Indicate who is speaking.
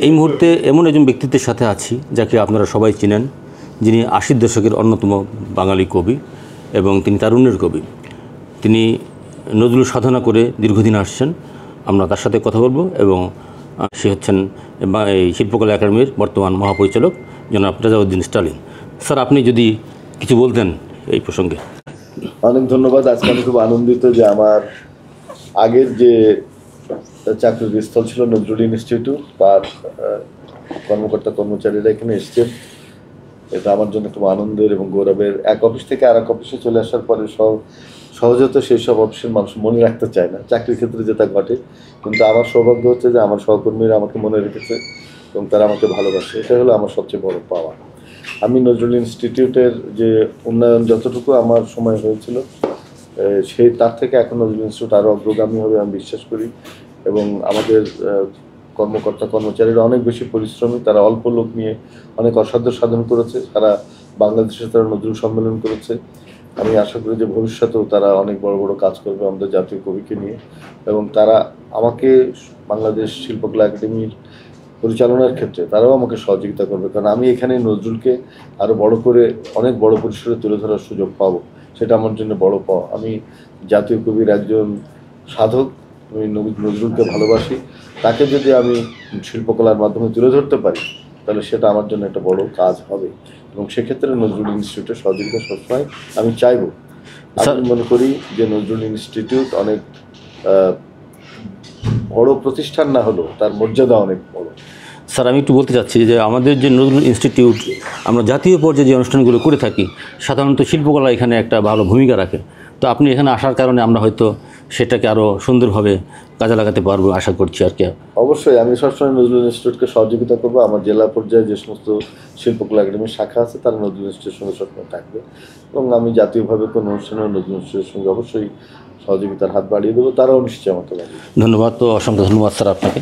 Speaker 1: এই মুহূর্তে এমন একজন ব্যক্তিত্বের সাথে আছি যাকে আপনারা সবাই চিনেন, যিনি ৮০ দশকের অন্যতম বাঙালি কবি এবং তিনি তারুণ্যের কবি। তিনি নজরুল সাধনা করে দীর্ঘদিন আসছেন। আমরা তার সাথে কথা বলবো এবং সে হচ্ছেন এই শিল্পকলা একাডেমির বর্তমান মহাপরিচালক জনাব রেজাউদ্দিন স্টালিন। স্যার, আপনি যদি কিছু বলতেন এই প্রসঙ্গে।
Speaker 2: অনেক ধন্যবাদ। আজকে আমি খুব আনন্দিত যে আমার আগের যে চাকরির স্থল ছিল নজরুল ইনস্টিটিউট, তার কর্মকর্তা কর্মচারীরা এখানে এসছেন। এটা আমার জন্য খুব আনন্দের এবং গৌরবের। এক অফিস থেকে আর এক অফিসে চলে আসার পরে সহজত সেই সব অফিসের মানুষ মনে রাখতে চায় না, চাকরির ক্ষেত্রে যেটা ঘটে। কিন্তু আমার সৌভাগ্য হচ্ছে যে আমার সহকর্মীরা আমাকে মনে রেখেছে এবং তারা আমাকে ভালোবাসে। এটা হলো আমার সবচেয়ে বড় পাওয়া। আমি নজরুল ইনস্টিটিউটের যে উন্নয়ন যতটুকু আমার সময় হয়েছিল, তার থেকে এখন নজরুল ইনস্টিটিউট আরও অগ্রগামী হবে আমি বিশ্বাস করি। এবং আমাদের কর্মকর্তা কর্মচারীরা অনেক বেশি পরিশ্রমী। তারা অল্প লোক নিয়ে অনেক অসাধ্য সাধন করেছে। সারা বাংলাদেশে তারা নজরুল সম্মেলন করেছে। আমি আশা করি যে ভবিষ্যতেও তারা অনেক বড় বড় কাজ করবে আমাদের জাতীয় কবিকে নিয়ে। এবং তারা আমাকে বাংলাদেশ শিল্পকলা একাডেমির পরিচালনার ক্ষেত্রে তারাও আমাকে সহযোগিতা করবে, কারণ আমি এখানে নজরুলকে আরও বড় করে অনেক বড় পরিসরে তুলে ধরার সুযোগ পাবো। সেটা আমার জন্য বড় পাওয়া। আমি জাতীয় কবির একজন সাধক, আমি নজরুলকে ভালোবাসি। তাকে যদি আমি শিল্পকলার মাধ্যমে তুলে ধরতে পারি তাহলে সেটা আমার জন্য একটা বড় কাজ হবে এবং সেক্ষেত্রে নজরুল ইনস্টিটিউটের সহযোগিতা সবসময় আমি চাইব। আমি মনে করি যে নজরুল ইনস্টিটিউট অনেক বড় প্রতিষ্ঠান না হলেও তার মর্যাদা অনেক বড়।
Speaker 1: স্যার, আমি একটু বলতে চাচ্ছি যে আমাদের যে নজরুল ইনস্টিটিউট আমরা জাতীয় পর্যায়ে যে অনুষ্ঠানগুলো করে থাকি, সাধারণত শিল্পকলা এখানে একটা ভালো ভূমিকা রাখে। তো আপনি এখানে আসার কারণে আমরা হয়তো সেটাকে আরও সুন্দরভাবে কাজে লাগাতে পারবো আশা করছি আর কি।
Speaker 2: অবশ্যই আমি সবসময় নজরুল ইনস্টিটিউটকে সহযোগিতা করবো। আমার জেলা পর্যায়ে যে সমস্ত শিল্পকলা একাডেমির শাখা আছে তারা নজরুল ইনস্টিটিউটের সঙ্গে সবসময় থাকবে এবং আমি জাতীয়ভাবে কোনো অনুষ্ঠানে নজরুল ইনস্টিটিউটের সঙ্গে অবশ্যই সহযোগিতার হাত বাড়িয়ে দেবো। তারাও নিশ্চয়ই আমাকে লাগবে।
Speaker 1: ধন্যবাদ। তো অসংখ্য ধন্যবাদ স্যার আপনাকে।